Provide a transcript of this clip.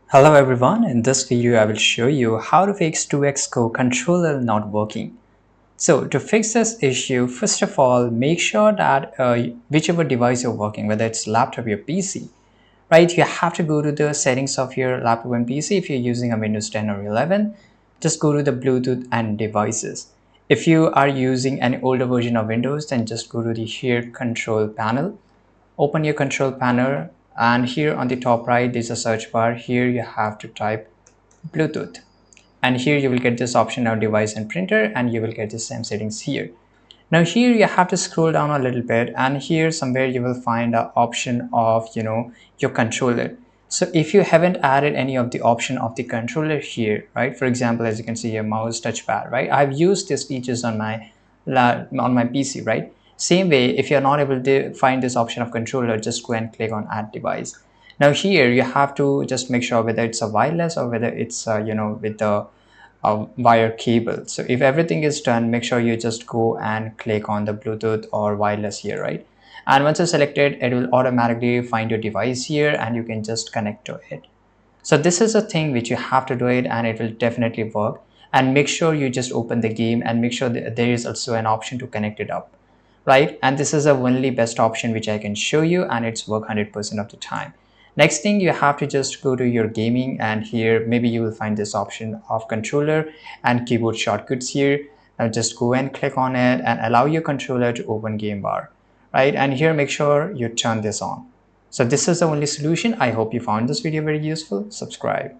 Hello everyone, in this video I will show you how to fix 2xCore controller not working. So to fix this issue, first of all, make sure that whichever device you're working, whether it's laptop or PC, right, you have to go to the settings of your laptop and PC. If you're using a Windows 10 or 11, just go to the Bluetooth and devices. If you are using an older version of Windows, then just go to the here control panel. Open your control panel, and here on the top right there's a search bar. Here you have to type Bluetooth, and here you will get this option of device and printer, and you will get the same settings here. Now here you have to scroll down a little bit, and here somewhere you will find an option of your controller. So if you haven't added any of the option of the controller here, right, for example, as you can see here, mouse, touchpad, right, I've used these features on my PC, right. Same way, if you're not able to find this option of controller, just go and click on add device. Now here you have to just make sure whether it's a wireless or whether it's with the wire cable. So if everything is done, make sure you just go and click on the Bluetooth or wireless here, right. And once you select it, it will automatically find your device here and you can just connect to it. So this is a thing which you have to do it, and it will definitely work. And make sure you just open the game and make sure that there is also an option to connect it up, right. And this is the only best option which I can show you, and it's work 100% of the time. Next thing, you have to just go to your gaming, and here maybe you will find this option of controller and keyboard shortcuts here. Now just go and click on it and allow your controller to open game bar, right. And here make sure you turn this on. So this is the only solution. I hope you found this video very useful. Subscribe.